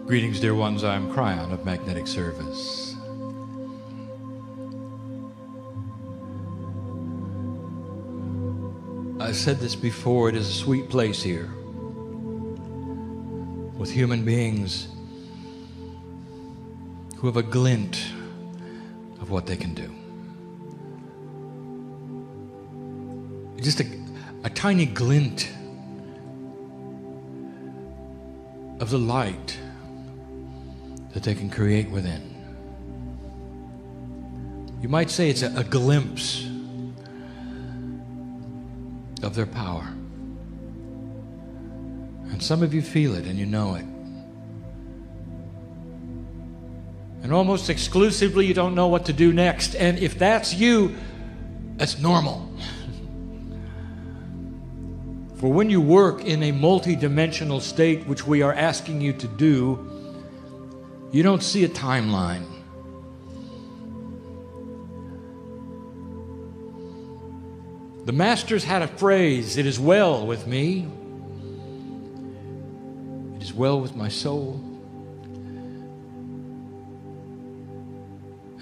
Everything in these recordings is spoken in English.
Greetings, dear ones. I am Kryon of Magnetic Service. I've said this before, it is a sweet place here with human beings who have a glint of what they can do. Just a tiny glint of the light that they can create within. You might say it's a glimpse of their power. And some of you feel it and you know it. And almost exclusively you don't know what to do next. And if that's you, that's normal. For when you work in a multi-dimensional state, which we are asking you to do, you don't see a timeline. The masters had a phrase, "It is well with me. It is well with my soul."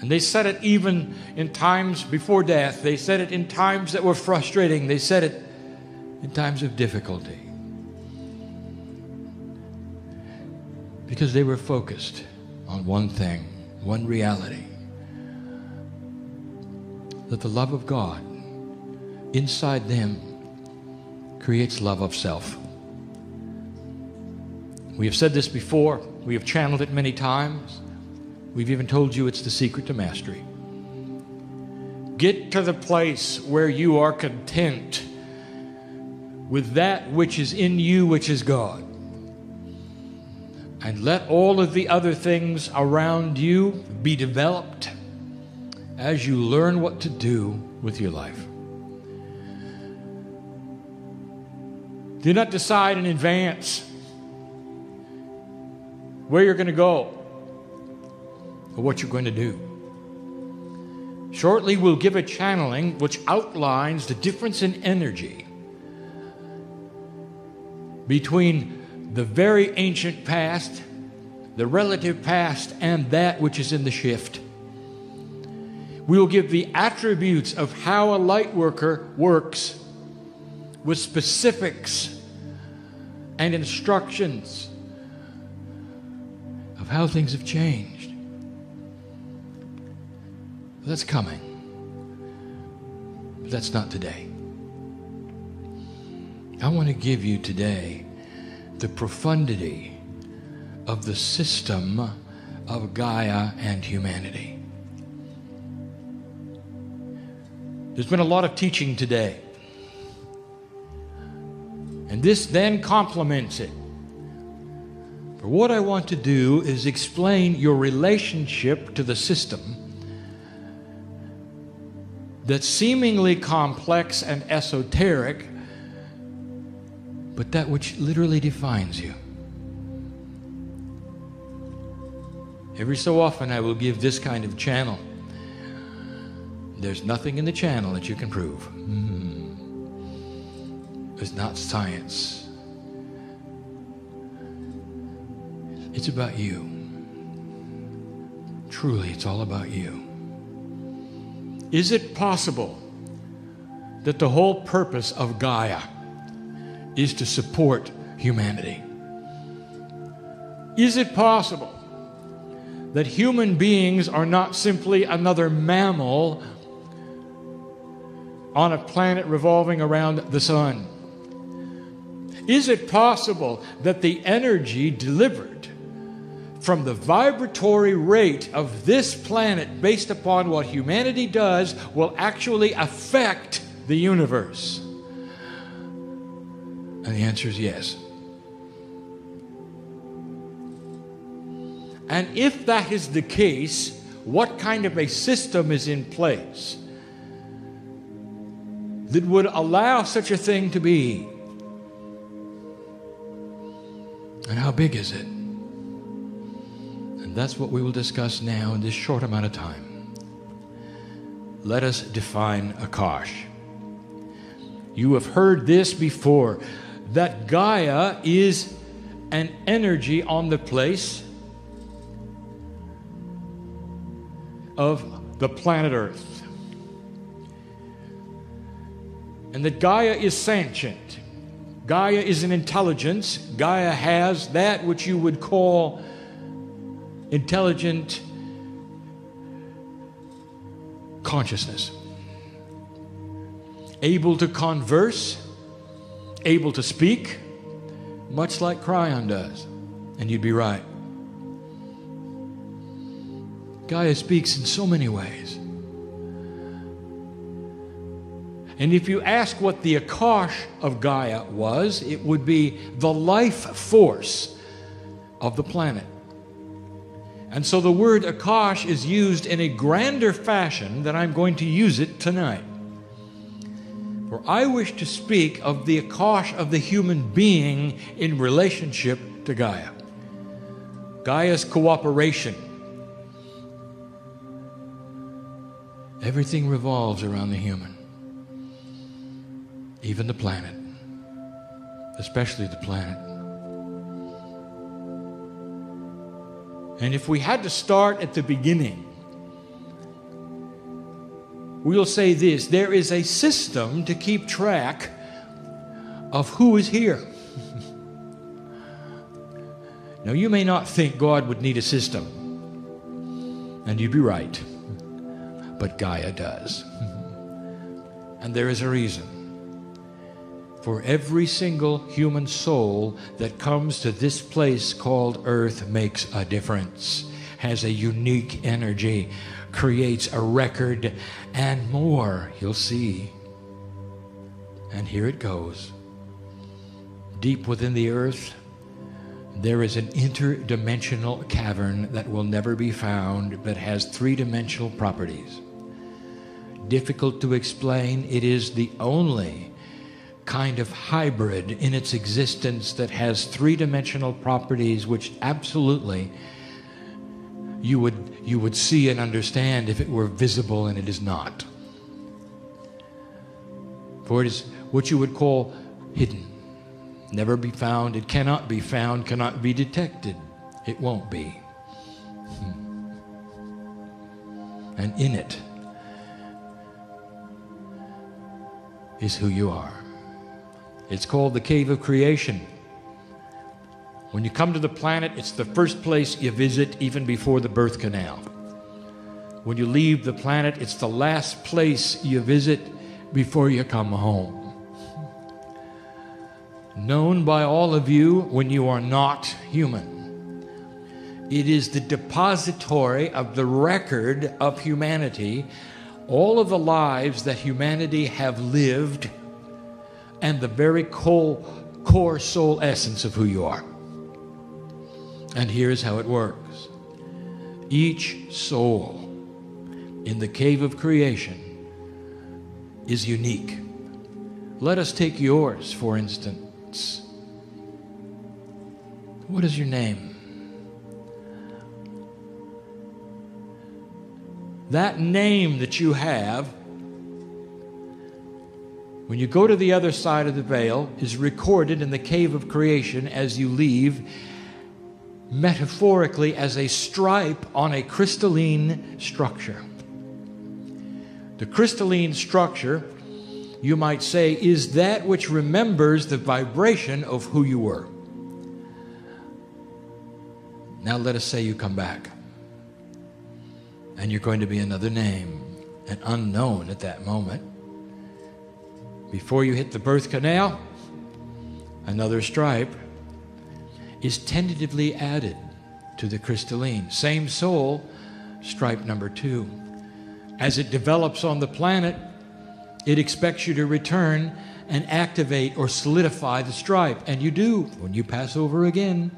And they said it even in times before death. They said it in times that were frustrating. They said it in times of difficulty. Because they were focused on one thing, one reality. That the love of God inside them creates love of self. We have said this before. We have channeled it many times. We've even told you it's the secret to mastery. Get to the place where you are content with that which is in you, which is God. And let all of the other things around you be developed as you learn what to do with your life. Do not decide in advance where you're going to go or what you're going to do. Shortly, we'll give a channeling which outlines the difference in energy between the very ancient past, the relative past, and that which is in the shift. We will give the attributes of how a light worker works with specifics and instructions of how things have changed. That's coming. But that's not today. I want to give you today the profundity of the system of Gaia and humanity. There's been a lot of teaching today. And this then complements it. For what I want to do is explain your relationship to the system that's seemingly complex and esoteric, but that which literally defines you. Every so often I will give this kind of channel. There's nothing in the channel that you can prove. It's not science. It's about you. Truly, it's all about you. Is it possible that the whole purpose of Gaia is to support humanity? Is it possible that human beings are not simply another mammal on a planet revolving around the sun? Is it possible that the energy delivered from the vibratory rate of this planet based upon what humanity does will actually affect the universe? And the answer is yes. And if that is the case, what kind of a system is in place that would allow such a thing to be? And how big is it? And that's what we will discuss now in this short amount of time. Let us define Akash. You have heard this before, that Gaia is an energy on the place of the planet Earth. And that Gaia is sentient. Gaia is an intelligence. Gaia has that which you would call intelligent consciousness. Able to converse, able to speak, much like Kryon does. And you'd be right. Gaia speaks in so many ways. And if you ask what the Akash of Gaia was, it would be the life force of the planet. And so the word Akash is used in a grander fashion than I'm going to use it tonight. For I wish to speak of the Akash of the human being in relationship to Gaia. Gaia's cooperation. Everything revolves around the human. Even the planet. Especially the planet. And if we had to start at the beginning, we'll say this: there is a system to keep track of who is here. Now, you may not think God would need a system, and you'd be right, but Gaia does. And there is a reason. For every single human soul that comes to this place called Earth makes a difference, has a unique energy, creates a record, and more, you'll see. And here it goes. Deep within the earth, there is an interdimensional cavern that will never be found, but has three-dimensional properties. Difficult to explain. It is the only kind of hybrid in its existence that has three-dimensional properties which absolutely you would see and understand if it were visible, and it is not. For it is what you would call hidden. Never be found. It cannot be found, cannot be detected. It won't be. And in it is who you are. It's called the Cave of Creation. When you come to the planet, it's the first place you visit, even before the birth canal. When you leave the planet, it's the last place you visit before you come home. Known by all of you when you are not human. It is the depository of the record of humanity, all of the lives that humanity have lived, and the very core soul essence of who you are. And here's how it works. Each soul in the cave of creation is unique. Let us take yours, for instance. What is your name? That name that you have, when you go to the other side of the veil, is recorded in the cave of creation as you leave, metaphorically as a stripe on a crystalline structure. The crystalline structure, you might say, is that which remembers the vibration of who you were. Now let us say you come back, and you're going to be another name, an unknown at that moment. Before you hit the birth canal, another stripe is tentatively added to the crystalline. Same soul, stripe number 2. As it develops on the planet, it expects you to return and activate or solidify the stripe. And you do when you pass over again.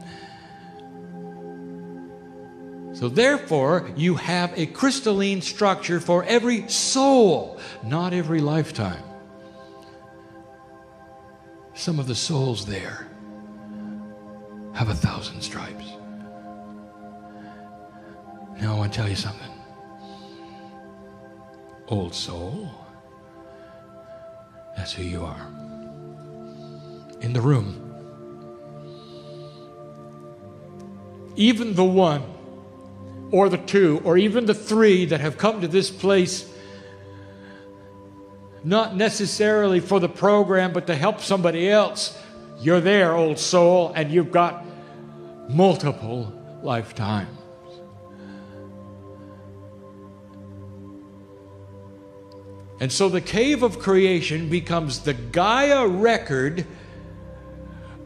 So therefore, you have a crystalline structure for every soul, not every lifetime. Some of the souls there have 1,000 stripes. Now I want to tell you something. Old soul, that's who you are. In the room. Even the one or the 2 or even the 3 that have come to this place, not necessarily for the program, but to help somebody else, you're there, old soul, and you've got multiple lifetimes. And so the cave of creation becomes the Gaia record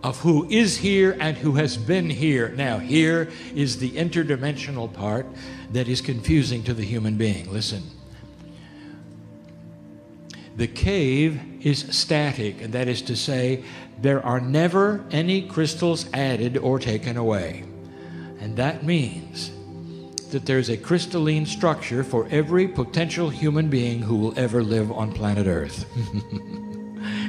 of who is here and who has been here. Now, here is the interdimensional part that is confusing to the human being. Listen. The cave is static, and that is to say, there are never any crystals added or taken away. And that means that there's a crystalline structure for every potential human being who will ever live on planet Earth.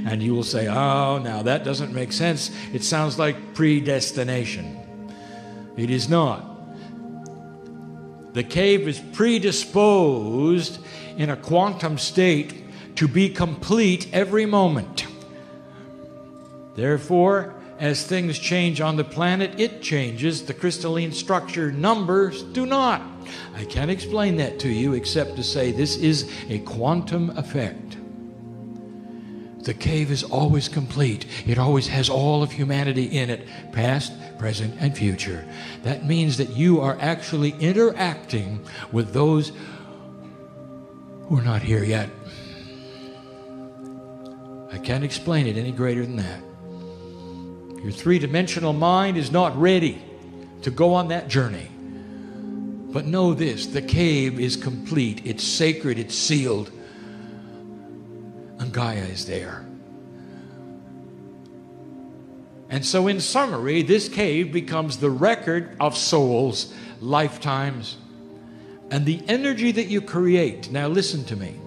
And you will say, oh, now that doesn't make sense. It sounds like predestination. It is not. The cave is predisposed in a quantum state to be complete every moment. Therefore, as things change on the planet, it changes. The crystalline structure numbers do not. I can't explain that to you except to say this is a quantum effect. The cave is always complete. It always has all of humanity in it, past, present, and future. That means that you are actually interacting with those who are not here yet. I can't explain it any greater than that. Your three-dimensional mind is not ready to go on that journey. But know this, the cave is complete, it's sacred, it's sealed, and Gaia is there. And so in summary, this cave becomes the record of souls, lifetimes, and the energy that you create. Now listen to me.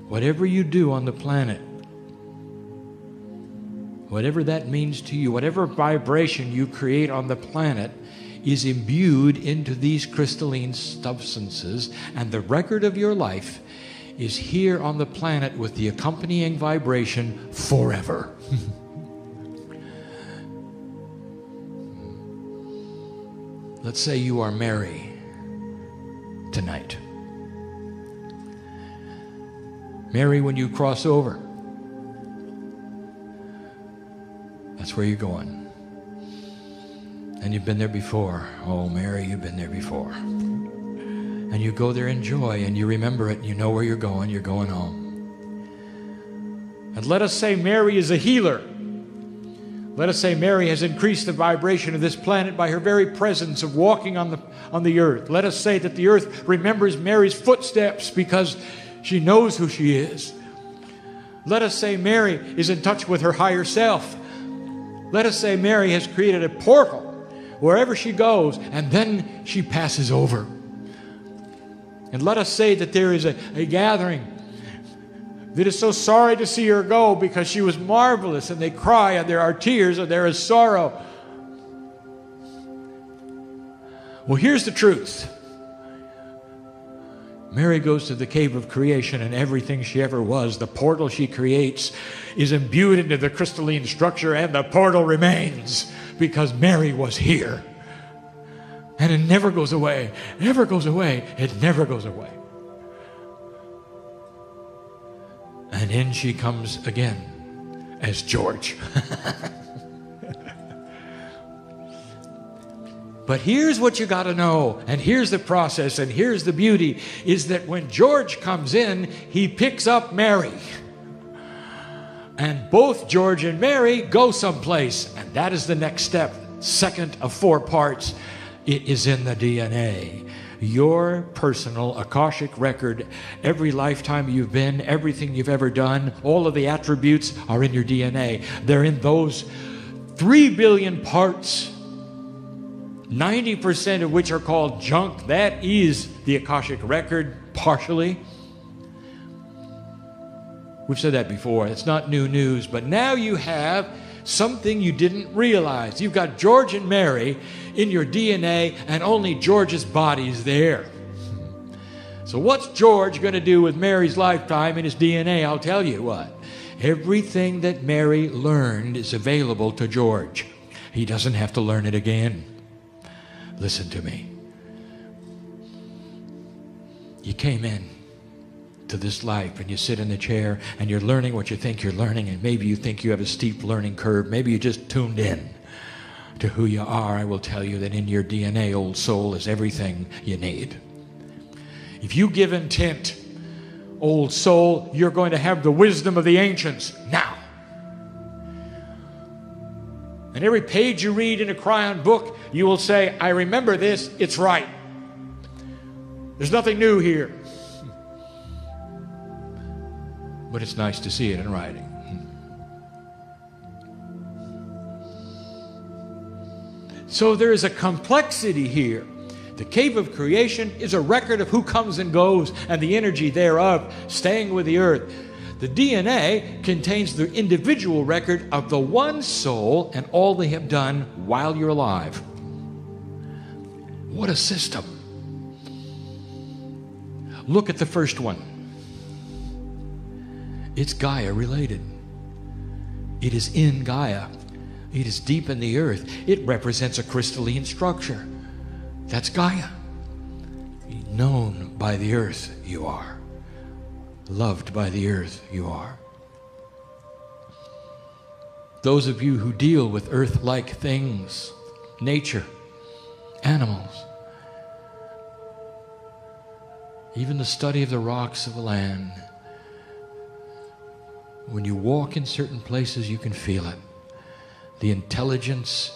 Whatever you do on the planet, whatever that means to you, whatever vibration you create on the planet is imbued into these crystalline substances, and the record of your life is here on the planet with the accompanying vibration forever. Let's say you are Mary tonight. Mary, when you cross over, that's where you're going. And you've been there before. Oh, Mary, you've been there before. And you go there in joy, and you remember it, and you know where you're going home. And let us say Mary is a healer. Let us say Mary has increased the vibration of this planet by her very presence of walking on the earth. Let us say that the earth remembers Mary's footsteps because she knows who she is. Let us say Mary is in touch with her higher self. Let us say Mary has created a portal wherever she goes, and then she passes over. And let us say that there is a gathering that is so sorry to see her go because she was marvelous, and they cry, and there are tears, and there is sorrow. Well, here's the truth. Mary goes to the cave of creation, and everything she ever was, the portal she creates, is imbued into the crystalline structure, and the portal remains because Mary was here. And it never goes away, never goes away, it never goes away. And in she comes again as George. But here's what you got to know, and here's the process, and here's the beauty, is that when George comes in, he picks up Mary. And both George and Mary go someplace, and that is the next step. Second of 4 parts, it is in the DNA. Your personal Akashic record, every lifetime you've been, everything you've ever done, all of the attributes are in your DNA. They're in those 3 billion parts, 90% of which are called junk. That is the Akashic record, partially. We've said that before. It's not new news. But now you have something you didn't realize. You've got George and Mary in your DNA, and only George's body is there. So what's George going to do with Mary's lifetime in his DNA? I'll tell you what. Everything that Mary learned is available to George. He doesn't have to learn it again. Listen to me. You came in to this life and you sit in the chair and you're learning what you think you're learning, and maybe you think you have a steep learning curve. Maybe you just tuned in to who you are. I will tell you that in your DNA, old soul, is everything you need. If you give intent, old soul, you're going to have the wisdom of the ancients now. And every page you read in a Kryon book, you will say, I remember this, it's right. There's nothing new here. But it's nice to see it in writing. So there is a complexity here. The cave of creation is a record of who comes and goes and the energy thereof staying with the earth. The DNA contains the individual record of the one soul and all they have done while you're alive. What a system. Look at the first one. It's Gaia related. It is in Gaia. It is deep in the earth. It represents a crystalline structure. That's Gaia. Known by the earth you are. Loved by the earth you are. Those of you who deal with earth-like things, nature, animals, even the study of the rocks of the land, when you walk in certain places, you can feel it. The intelligence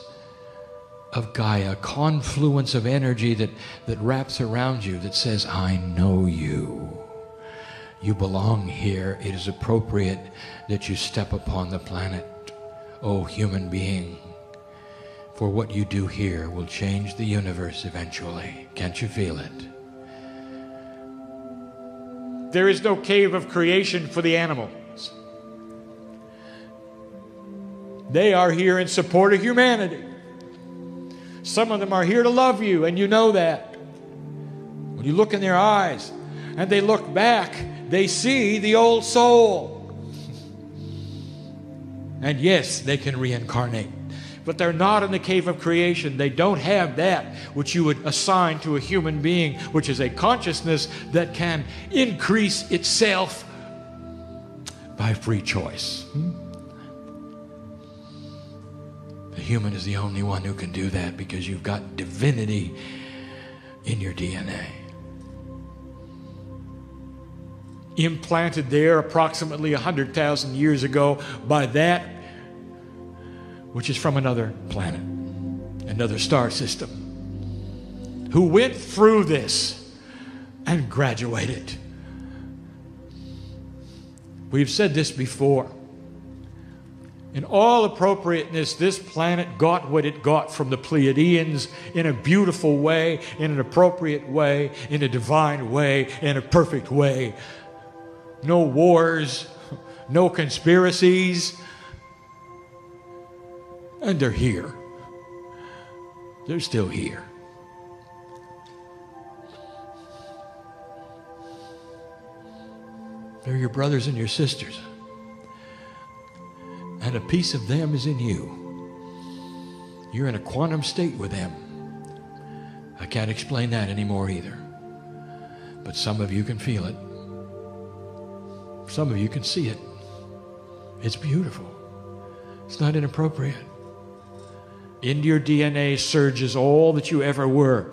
of Gaia, confluence of energy that wraps around you, that says, I know you. You belong here. It is appropriate that you step upon the planet, oh human being. For what you do here will change the universe eventually. Can't you feel it? There is no cave of creation for the animals. They are here in support of humanity. Some of them are here to love you, and you know that. When you look in their eyes and they look back, they see the old soul. And yes, they can reincarnate. But they're not in the cave of creation. They don't have that which you would assign to a human being, which is a consciousness that can increase itself by free choice. The human is the only one who can do that because you've got divinity in your DNA. Implanted there approximately 100,000 years ago by that which is from another planet, another star system, who went through this and graduated. We've said this before. In all appropriateness, this planet got what it got from the Pleiadians in a beautiful way, in an appropriate way, in a divine way, in a perfect way. No wars, no conspiracies. And they're here. They're still here. They're your brothers and your sisters. And a piece of them is in you. You're in a quantum state with them. I can't explain that anymore either. But some of you can feel it. Some of you can see it. It's beautiful. It's not inappropriate. Into your DNA surges all that you ever were,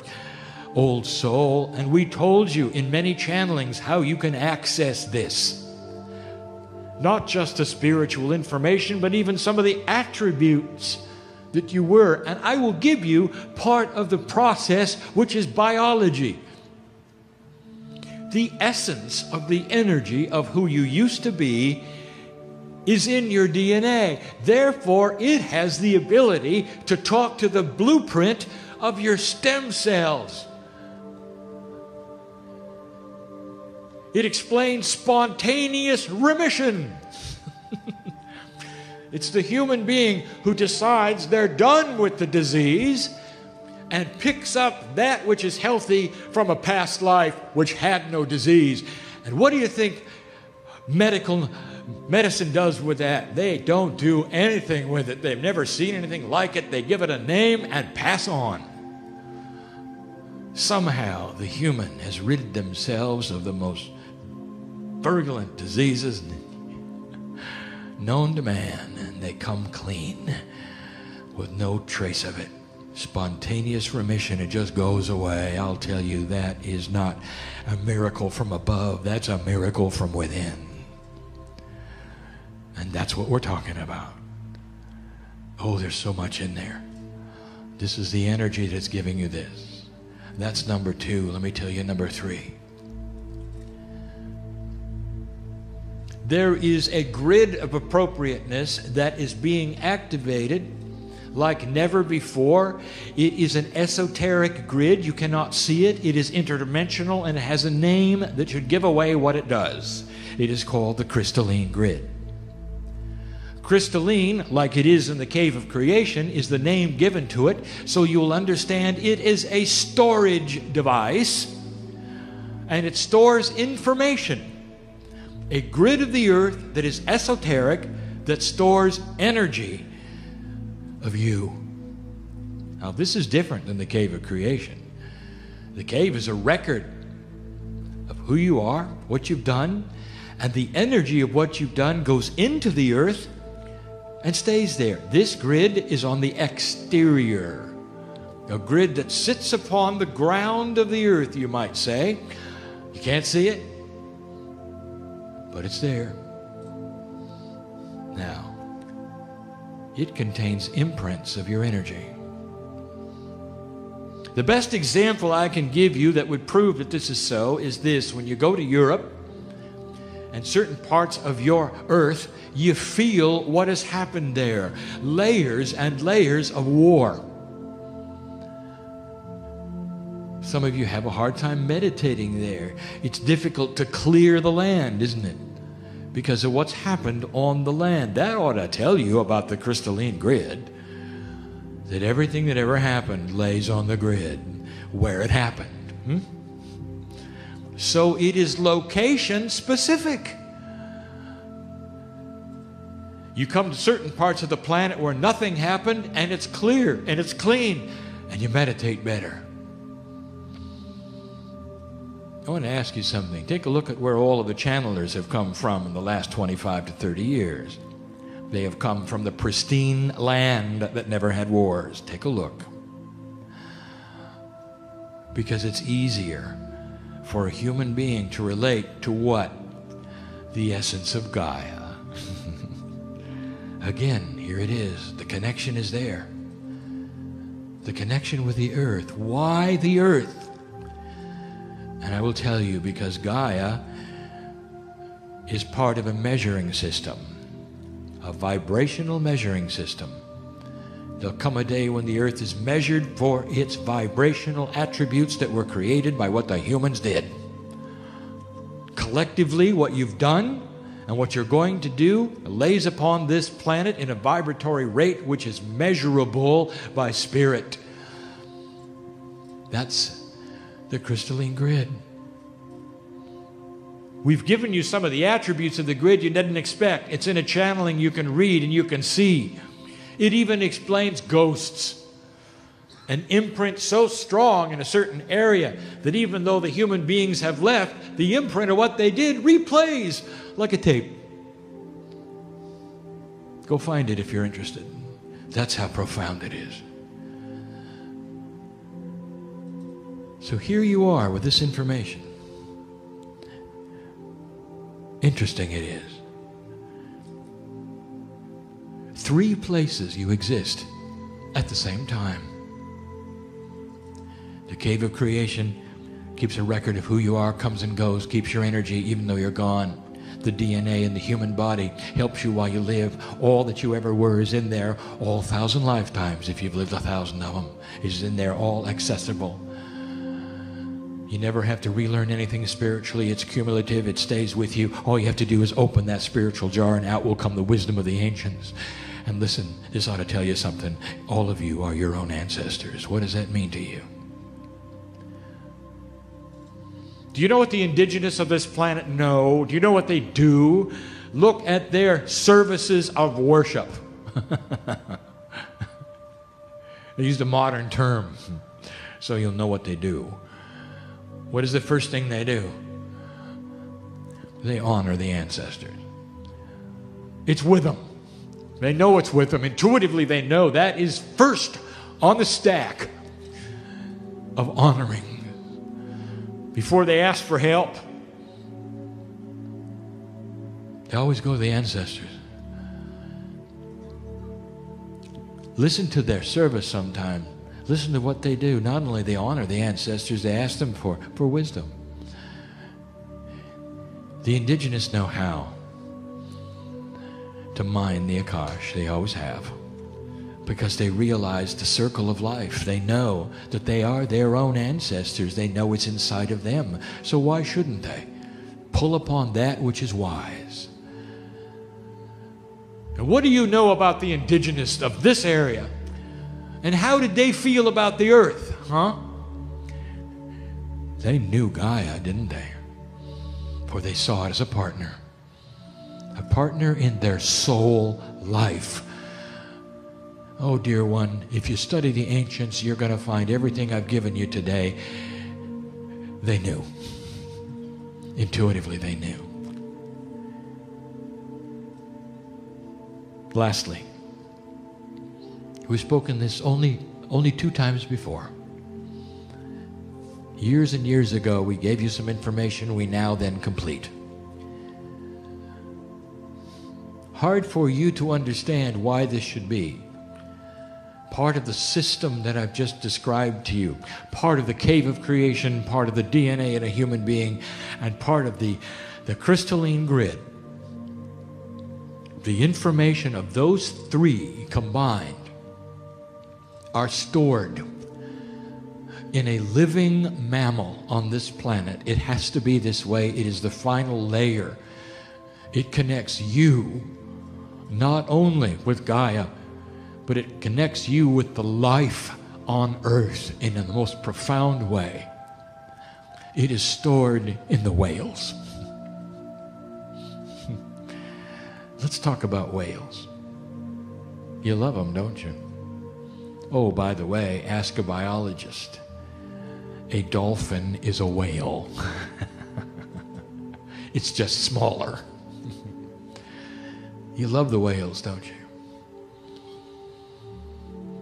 old soul. And we told you in many channelings how you can access this. Not just the spiritual information, but even some of the attributes that you were. And I will give you part of the process, which is biology. The essence of the energy of who you used to be is in your DNA. Therefore, it has the ability to talk to the blueprint of your stem cells. It explains spontaneous remission. It's the human being who decides they're done with the disease and picks up that which is healthy from a past life which had no disease. And what do you think medicine does with that? They don't do anything with it. They've never seen anything like it. They give it a name and pass on. somehow the human has rid themselves of the most virulent diseases known to man, and they come clean with no trace of it. Spontaneous remission, it just goes away. I'll tell you, that is not a miracle from above. That's a miracle from within. And that's what we're talking about. Oh, there's so much in there. This is the energy that's giving you this. That's number 2. Let me tell you number 3. There is a grid of appropriateness that is being activated like never before. It is an esoteric grid. You cannot see it. It is interdimensional, and it has a name that should give away what it does. It is called the crystalline grid. Crystalline, like it is in the cave of creation, is the name given to it, so you'll understand it is a storage device, and it stores information. A grid of the earth that is esoteric, that stores energy of you. Now, this is different than the cave of creation. The cave is a record of who you are, what you've done, and the energy of what you've done goes into the earth and stays there. This grid is on the exterior, a grid that sits upon the ground of the earth, you might say. You can't see it, but it's there. Now, it contains imprints of your energy. The best example I can give you that would prove that this is so is this. When you go to Europe and certain parts of your earth, you feel what has happened there. Layers and layers of war. Some of you have a hard time meditating there. It's difficult to clear the land, isn't it? Because of what's happened on the land. That ought to tell you about the crystalline grid. That everything that ever happened lays on the grid where it happened. So it is location specific. You come to certain parts of the planet where nothing happened, and it's clear and it's clean, and you meditate better. I want to ask you something. Take a look at where all of the channelers have come from in the last 25 to 30 years. They have come from the pristine land that never had wars. Take a look. Because it's easier for a human being to relate to what? The essence of Gaia. Again, here it is. The connection is there. The connection with the earth. Why the earth? And I will tell you, because Gaia is part of a measuring system, a vibrational measuring system. There'll come a day when the earth is measured for its vibrational attributes that were created by what the humans did. Collectively, what you've done and what you're going to do lays upon this planet in a vibratory rate which is measurable by spirit. That's the crystalline grid. We've given you some of the attributes of the grid you didn't expect. It's in a channeling you can read and you can see. It even explains ghosts. An imprint so strong in a certain area that even though the human beings have left, the imprint of what they did replays like a tape. Go find it if you're interested. That's how profound it is. So here you are with this information. Interesting it is. 3 places you exist at the same time. The cave of creation keeps a record of who you are, comes and goes, keeps your energy even though you're gone. The DNA in the human body helps you while you live. All that you ever were is in there. All 1,000 lifetimes, if you've lived 1,000 of them, is in there, all accessible. You never have to relearn anything spiritually. It's cumulative. It stays with you. All you have to do is open that spiritual jar, and out will come the wisdom of the ancients. And listen, this ought to tell you something. All of you are your own ancestors. What does that mean to you? Do you know what the indigenous of this planet know? Do you know what they do? Look at their services of worship. They used a modern term. so you'll know what they do. What is the first thing they do? They honor the ancestors. It's with them. They know it's with them. Intuitively, they know that is first on the stack of honoring. Before they ask for help, they always go to the ancestors. Listen to their service sometime. Listen to what they do. Not only they honor the ancestors, they ask them for wisdom. The indigenous know how to mine the Akash. They always have. Because they realize the circle of life. They know that they are their own ancestors. They know it's inside of them. So why shouldn't they pull upon that which is wise? And what do you know about the indigenous of this area? And how did they feel about the earth? Huh? They knew Gaia, didn't they? For they saw it as a partner in their soul life. Oh, dear one, if you study the ancients, you're going to find everything I've given you today. They knew. Intuitively, they knew. Lastly, we've spoken this only 2 times before. Years and years ago, we gave you some information we now then complete. Hard for you to understand why this should be. Part of the system that I've just described to you, part of the cave of creation, part of the DNA in a human being, and part of the crystalline grid. The information of those 3 combined are stored in a living mammal on this planet. It has to be this way. It is the final layer. It connects you not only with Gaia, but it connects you with the life on earth in the most profound way. It is stored in the whales. Let's talk about whales. You love them, don't you? Oh, by the way, ask a biologist. A dolphin is a whale. It's just smaller. You love the whales, don't you?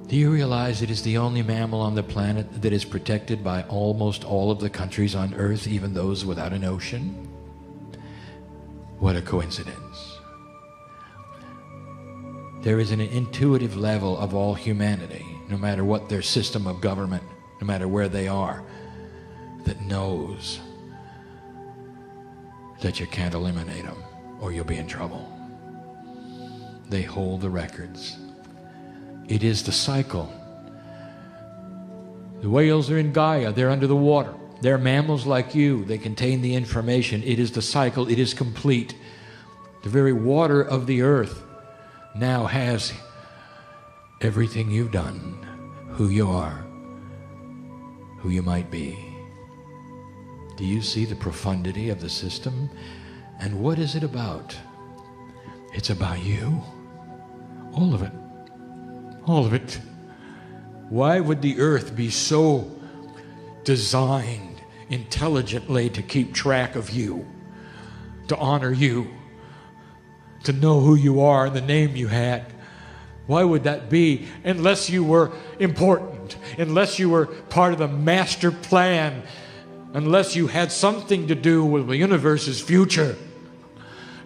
Do you realize it is the only mammal on the planet that is protected by almost all of the countries on Earth, even those without an ocean? What a coincidence. There is an intuitive level of all humanity, no matter what their system of government, no matter where they are, that knows that you can't eliminate them or you'll be in trouble. They hold the records. It is the cycle. The whales are in Gaia. They're under the water. They're mammals like you. They contain the information. It is the cycle. It is complete. The very water of the earth now has everything you've done, who you are, who you might be. Do you see the profundity of the system? And what is it about? It's about you. All of it. All of it. Why would the earth be so designed intelligently to keep track of you, to honor you, to know who you are and the name you had? Why would that be unless you were important, unless you were part of the master plan, unless you had something to do with the universe's future?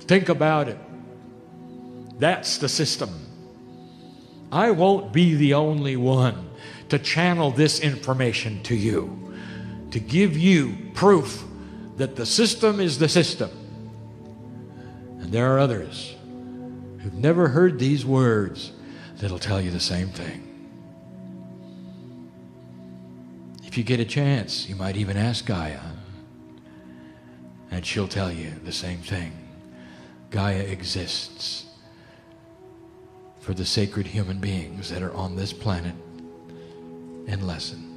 Think about it. That's the system. I won't be the only one to channel this information to you, to give you proof that the system is the system. And there are others who've never heard these words that'll tell you the same thing. If you get a chance, you might even ask Gaia, and she'll tell you the same thing. Gaia exists for the sacred human beings that are on this planet and lesson.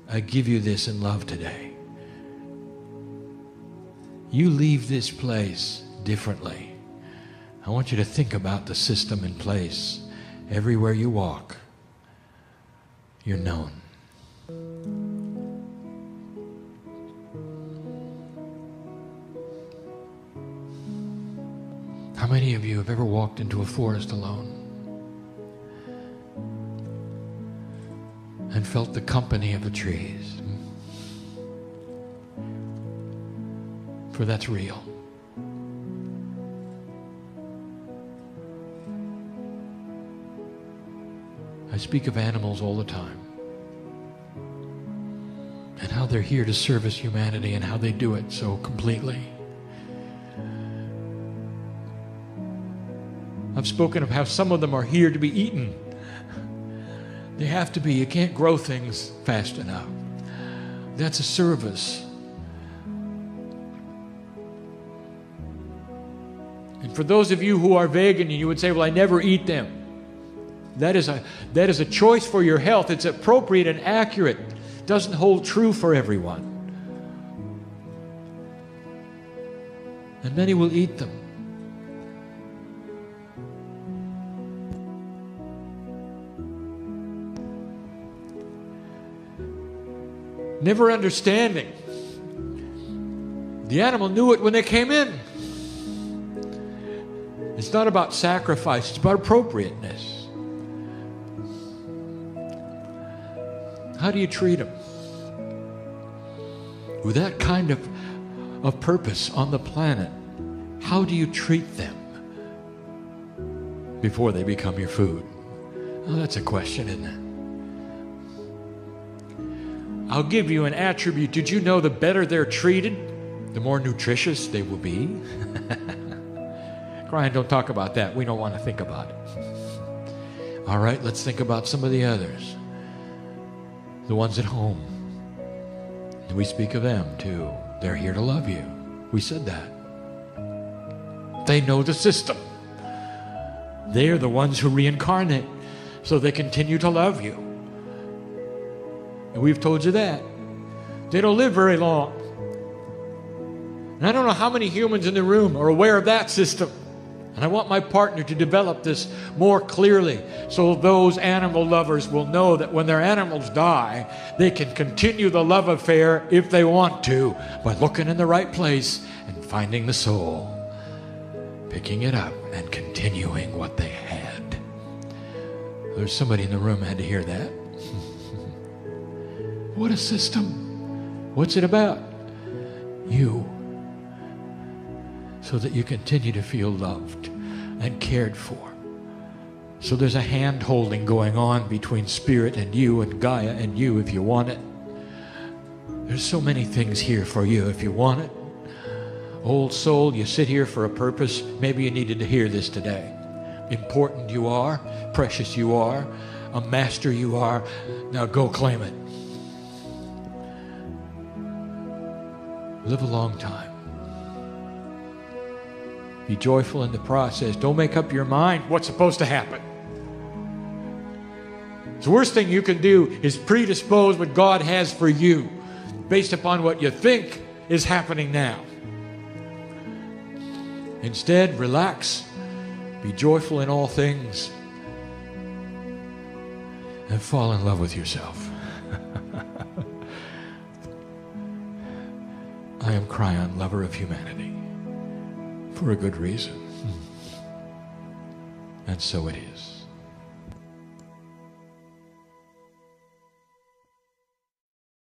I give you this in love today. You leave this place differently. I want you to think about the system in place everywhere you walk. you're known. How many of you have ever walked into a forest alone and felt the company of the trees? For that's real. I speak of animals all the time and how they're here to service humanity and how they do it so completely. I've spoken of how some of them are here to be eaten. They have to be. You can't grow things fast enough. That's a service. And for those of you who are vegan, you would say, well, I never eat them. That is a choice for your health. It's appropriate and accurate. It doesn't hold true for everyone. And many will eat them. Never understanding. The animal knew it when they came in. It's not about sacrifice, it's about appropriateness. How do you treat them? With that kind of purpose on the planet, how do you treat them before they become your food? Oh, that's a question, isn't it? I'll give you an attribute. Did you know the better they're treated, the more nutritious they will be? Kryon, don't talk about that. We don't want to think about it. All right, let's think about some of the others. The ones at home. We speak of them too. They're here to love you. We said that. They know the system. They are the ones who reincarnate, so they continue to love you. And we've told you that. They don't live very long. And I don't know how many humans in the room are aware of that system. And I want my partner to develop this more clearly so those animal lovers will know that when their animals die, they can continue the love affair if they want to by looking in the right place and finding the soul, picking it up and continuing what they had. There's somebody in the room had to hear that. What a system. What's it about? You. So that you continue to feel loved and cared for. So there's a hand-holding going on between spirit and you and Gaia and you if you want it. There's so many things here for you if you want it. Old soul, you sit here for a purpose. Maybe you needed to hear this today. Important you are, precious you are, a master you are. Now go claim it. Live a long time. Be joyful in the process. Don't make up your mind what's supposed to happen. The worst thing you can do is predispose what God has for you based upon what you think is happening now. Instead, relax. Be joyful in all things. And fall in love with yourself. I am Kryon, lover of humanity. For a good reason. And so it is.